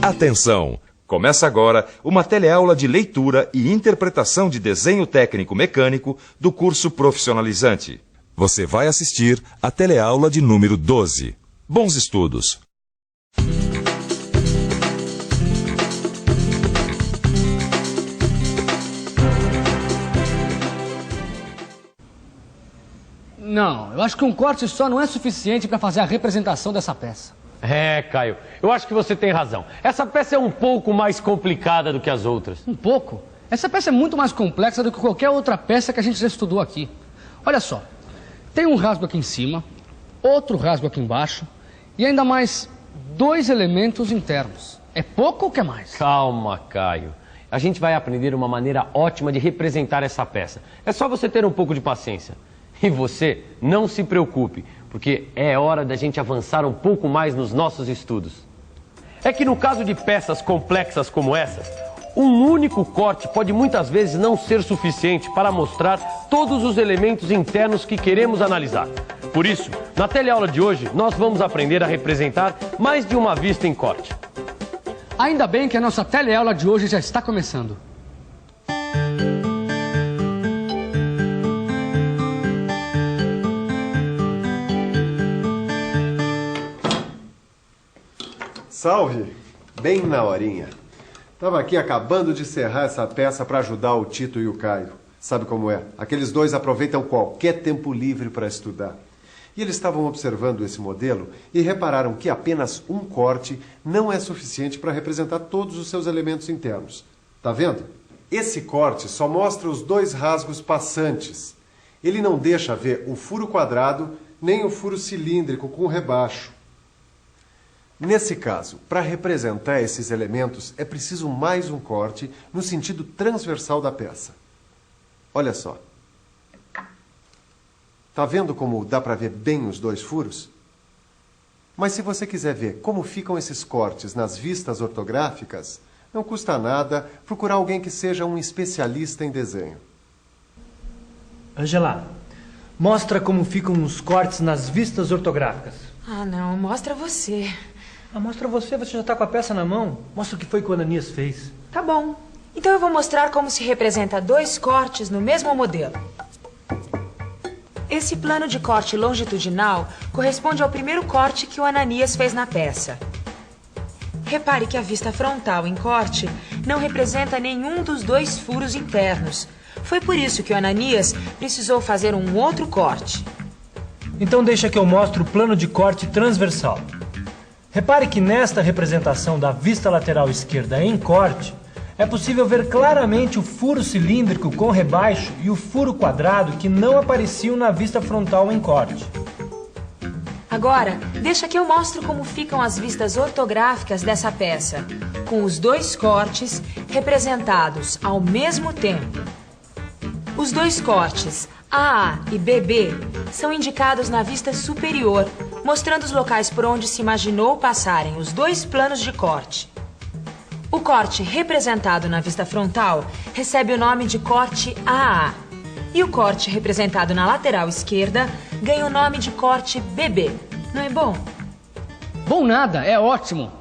Atenção! Começa agora uma teleaula de leitura e interpretação de desenho técnico mecânico do curso profissionalizante. Você vai assistir a teleaula de número 12. Bons estudos! Não, eu acho que um corte só não é suficiente para fazer a representação dessa peça. É, Caio, eu acho que você tem razão. Essa peça é um pouco mais complicada do que as outras. Um pouco? Essa peça é muito mais complexa do que qualquer outra peça que a gente já estudou aqui. Olha só, tem um rasgo aqui em cima, outro rasgo aqui embaixo e ainda mais 2 elementos internos. É pouco ou quer mais? Calma, Caio. A gente vai aprender uma maneira ótima de representar essa peça. É só você ter um pouco de paciência. E você não se preocupe, porque é hora da gente avançar um pouco mais nos nossos estudos. É que no caso de peças complexas como essas, um único corte pode muitas vezes não ser suficiente para mostrar todos os elementos internos que queremos analisar. Por isso, na teleaula de hoje, nós vamos aprender a representar mais de uma vista em corte. Ainda bem que a nossa teleaula de hoje já está começando. Salve! Bem na horinha. Tava aqui acabando de serrar essa peça para ajudar o Tito e o Caio. Sabe como é? Aqueles dois aproveitam qualquer tempo livre para estudar. E eles estavam observando esse modelo e repararam que apenas um corte não é suficiente para representar todos os seus elementos internos. Tá vendo? Esse corte só mostra os 2 rasgos passantes. Ele não deixa ver o furo quadrado nem o furo cilíndrico com rebaixo. Nesse caso, para representar esses elementos, é preciso mais um corte no sentido transversal da peça. Olha só. Tá vendo como dá para ver bem os 2 furos? Mas se você quiser ver como ficam esses cortes nas vistas ortográficas, não custa nada procurar alguém que seja um especialista em desenho. Angela, mostra como ficam os cortes nas vistas ortográficas. Ah, não, mostra você. Ah, mostra você já está com a peça na mão. Mostra o que foi que o Ananias fez. Tá bom. Então eu vou mostrar como se representa 2 cortes no mesmo modelo. Esse plano de corte longitudinal corresponde ao primeiro corte que o Ananias fez na peça. Repare que a vista frontal em corte não representa nenhum dos 2 furos internos. Foi por isso que o Ananias precisou fazer um outro corte. Então deixa que eu mostre o plano de corte transversal. Repare que nesta representação da vista lateral esquerda em corte, é possível ver claramente o furo cilíndrico com rebaixo e o furo quadrado que não apareciam na vista frontal em corte. Agora, deixa que eu mostro como ficam as vistas ortográficas dessa peça, com os 2 cortes representados ao mesmo tempo. Os 2 cortes, AA e BB, são indicados na vista superior, mostrando os locais por onde se imaginou passarem os 2 planos de corte. O corte representado na vista frontal recebe o nome de corte AA. E o corte representado na lateral esquerda ganha o nome de corte BB. Não é bom? Bom nada, é ótimo.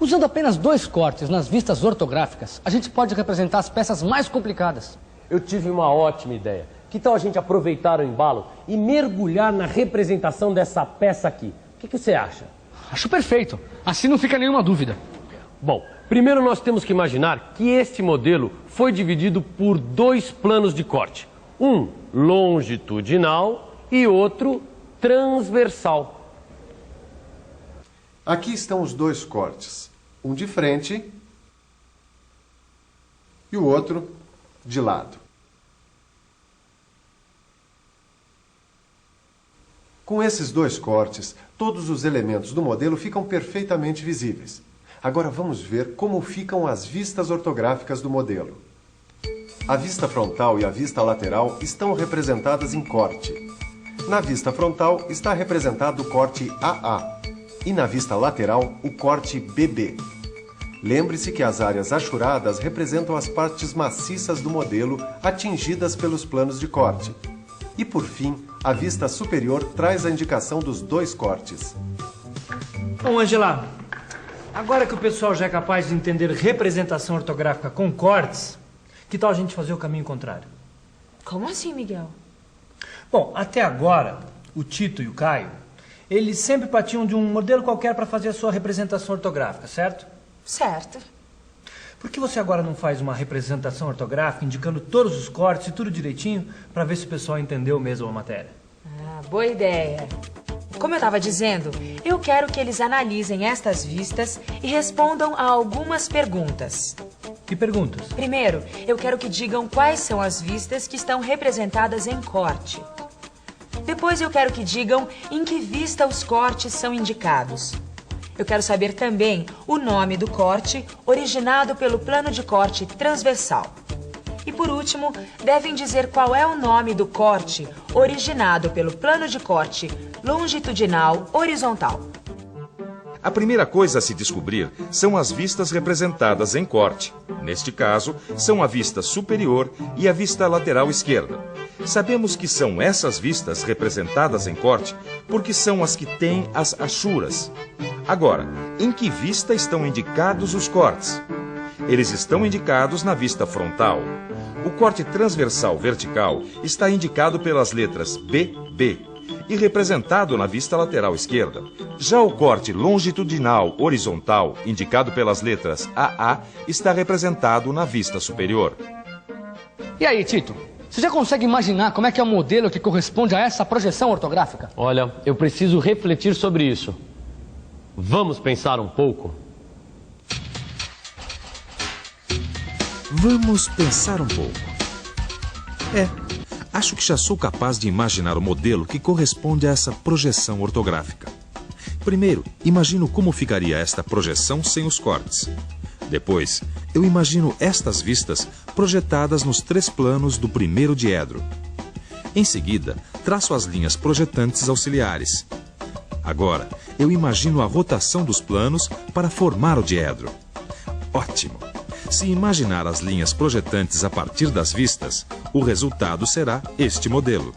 Usando apenas 2 cortes nas vistas ortográficas, a gente pode representar as peças mais complicadas. Eu tive uma ótima ideia. Que tal a gente aproveitar o embalo e mergulhar na representação dessa peça aqui? O que você acha? Acho perfeito. Assim não fica nenhuma dúvida. Bom, primeiro nós temos que imaginar que este modelo foi dividido por 2 planos de corte. Um longitudinal e outro transversal. Aqui estão os 2 cortes. Um de frente e o outro de lado. Com esses 2 cortes, todos os elementos do modelo ficam perfeitamente visíveis. Agora vamos ver como ficam as vistas ortográficas do modelo. A vista frontal e a vista lateral estão representadas em corte. Na vista frontal está representado o corte AA e na vista lateral o corte BB. Lembre-se que as áreas achuradas representam as partes maciças do modelo atingidas pelos planos de corte. E por fim, a vista superior traz a indicação dos 2 cortes. Bom, Angela, Agora que o pessoal já é capaz de entender representação ortográfica com cortes, que tal a gente fazer o caminho contrário? Como assim, Miguel? Bom, até agora, o Tito e o Caio, eles sempre partiam de um modelo qualquer para fazer a sua representação ortográfica, certo? Certo. Por que você agora não faz uma representação ortográfica indicando todos os cortes e tudo direitinho para ver se o pessoal entendeu mesmo a matéria? Ah, boa ideia. Como eu estava dizendo, eu quero que eles analisem estas vistas e respondam a algumas perguntas. Que perguntas? Primeiro, eu quero que digam quais são as vistas que estão representadas em corte. Depois eu quero que digam em que vista os cortes são indicados. Eu quero saber também o nome do corte originado pelo plano de corte transversal. E por último, devem dizer qual é o nome do corte originado pelo plano de corte longitudinal horizontal. A primeira coisa a se descobrir são as vistas representadas em corte. Neste caso, são a vista superior e a vista lateral esquerda. Sabemos que são essas vistas representadas em corte porque são as que têm as achuras. Agora, em que vista estão indicados os cortes? Eles estão indicados na vista frontal. O corte transversal vertical está indicado pelas letras B, B e representado na vista lateral esquerda. Já o corte longitudinal horizontal, indicado pelas letras AA, está representado na vista superior. E aí, Tito? Você já consegue imaginar como é que é o modelo que corresponde a essa projeção ortográfica? Olha, eu preciso refletir sobre isso. Vamos pensar um pouco? Vamos pensar um pouco. Acho que já sou capaz de imaginar o modelo que corresponde a essa projeção ortográfica. Primeiro, imagino como ficaria esta projeção sem os cortes. Depois, eu imagino estas vistas projetadas nos 3 planos do primeiro diedro. Em seguida, traço as linhas projetantes auxiliares. Agora, eu imagino a rotação dos planos para formar o diedro. Ótimo! Se imaginar as linhas projetantes a partir das vistas, o resultado será este modelo.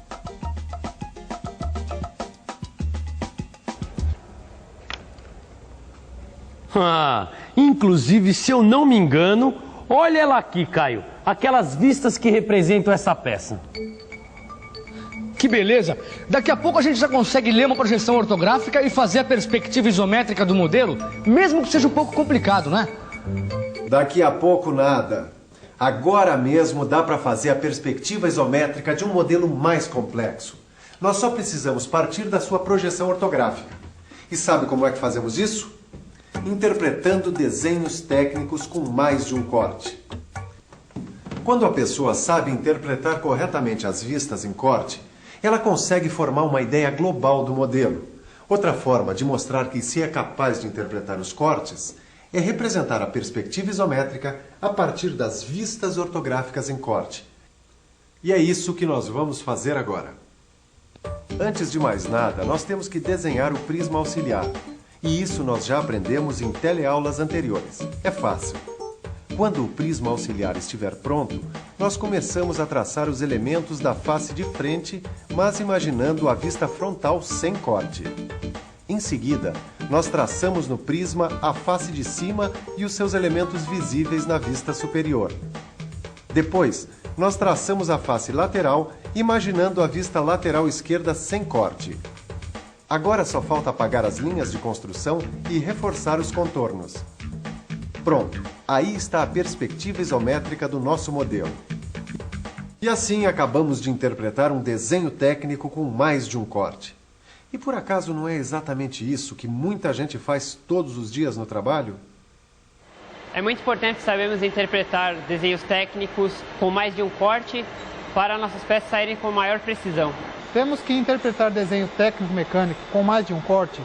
Inclusive, se eu não me engano, olha ela aqui, Caio. Aquelas vistas que representam essa peça. Que beleza! Daqui a pouco a gente já consegue ler uma projeção ortográfica e fazer a perspectiva isométrica do modelo, mesmo que seja um pouco complicado, né? Daqui a pouco nada. Agora mesmo dá para fazer a perspectiva isométrica de um modelo mais complexo. Nós só precisamos partir da sua projeção ortográfica. E sabe como é que fazemos isso? Interpretando desenhos técnicos com mais de um corte. Quando a pessoa sabe interpretar corretamente as vistas em corte, ela consegue formar uma ideia global do modelo. Outra forma de mostrar que se é capaz de interpretar os cortes é representar a perspectiva isométrica a partir das vistas ortográficas em corte. E é isso que nós vamos fazer agora. Antes de mais nada, nós temos que desenhar o prisma auxiliar. E isso nós já aprendemos em teleaulas anteriores. É fácil. Quando o prisma auxiliar estiver pronto, nós começamos a traçar os elementos da face de frente, mas imaginando a vista frontal sem corte. Em seguida, nós traçamos no prisma a face de cima e os seus elementos visíveis na vista superior. Depois, nós traçamos a face lateral, imaginando a vista lateral esquerda sem corte. Agora só falta apagar as linhas de construção e reforçar os contornos. Pronto, aí está a perspectiva isométrica do nosso modelo. E assim acabamos de interpretar um desenho técnico com mais de um corte. E por acaso não é exatamente isso que muita gente faz todos os dias no trabalho? É muito importante sabermos interpretar desenhos técnicos com mais de um corte para nossas peças saírem com maior precisão. Temos que interpretar desenho técnico-mecânico com mais de um corte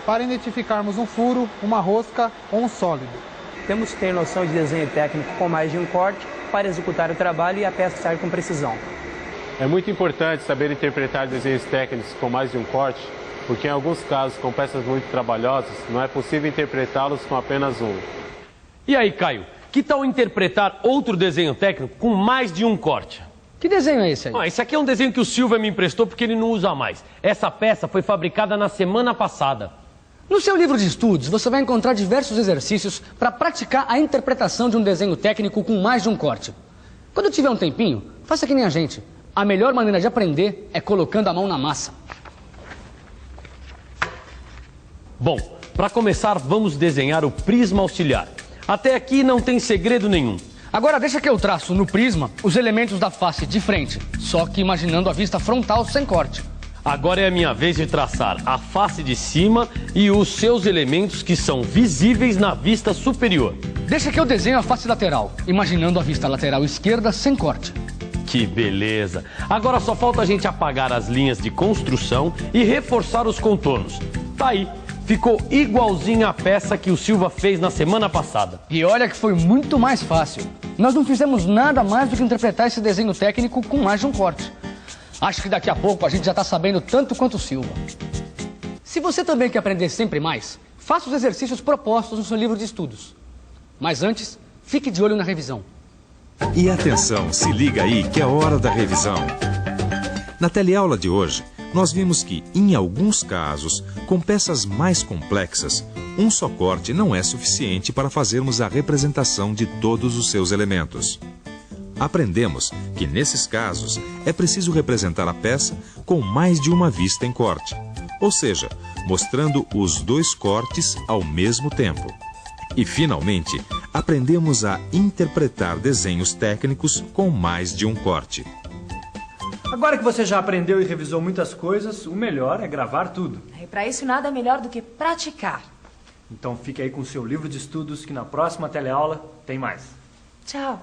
para identificarmos um furo, uma rosca ou um sólido. Temos que ter noção de desenho técnico com mais de um corte para executar o trabalho e a peça sair com precisão. É muito importante saber interpretar desenhos técnicos com mais de um corte, porque em alguns casos, com peças muito trabalhosas, não é possível interpretá-los com apenas um. E aí, Caio, que tal interpretar outro desenho técnico com mais de um corte? Que desenho é esse aí? Esse aqui é um desenho que o Silvio me emprestou porque ele não usa mais. Essa peça foi fabricada na semana passada. No seu livro de estudos, você vai encontrar diversos exercícios para praticar a interpretação de um desenho técnico com mais de um corte. Quando tiver um tempinho, faça que nem a gente. A melhor maneira de aprender é colocando a mão na massa. Bom, para começar, vamos desenhar o prisma auxiliar. Até aqui não tem segredo nenhum. Agora deixa que eu traço no prisma os elementos da face de frente, só que imaginando a vista frontal sem corte. Agora é a minha vez de traçar a face de cima e os seus elementos que são visíveis na vista superior. Deixa que eu desenho a face lateral, imaginando a vista lateral esquerda sem corte. Que beleza! Agora só falta a gente apagar as linhas de construção e reforçar os contornos. Tá aí, ficou igualzinho a peça que o Silva fez na semana passada. E olha que foi muito mais fácil. Nós não fizemos nada mais do que interpretar esse desenho técnico com mais de um corte. Acho que daqui a pouco a gente já está sabendo tanto quanto o Silva. Se você também quer aprender sempre mais, faça os exercícios propostos no seu livro de estudos. Mas antes, fique de olho na revisão. E atenção, se liga aí que é hora da revisão. Na teleaula de hoje, nós vimos que, em alguns casos, com peças mais complexas, um só corte não é suficiente para fazermos a representação de todos os seus elementos. Aprendemos que, nesses casos, é preciso representar a peça com mais de uma vista em corte, ou seja, mostrando os dois cortes ao mesmo tempo. E, finalmente, aprendemos a interpretar desenhos técnicos com mais de um corte. Agora que você já aprendeu e revisou muitas coisas, o melhor é gravar tudo. E para isso nada melhor do que praticar. Então fique aí com o seu livro de estudos que na próxima teleaula tem mais. Tchau.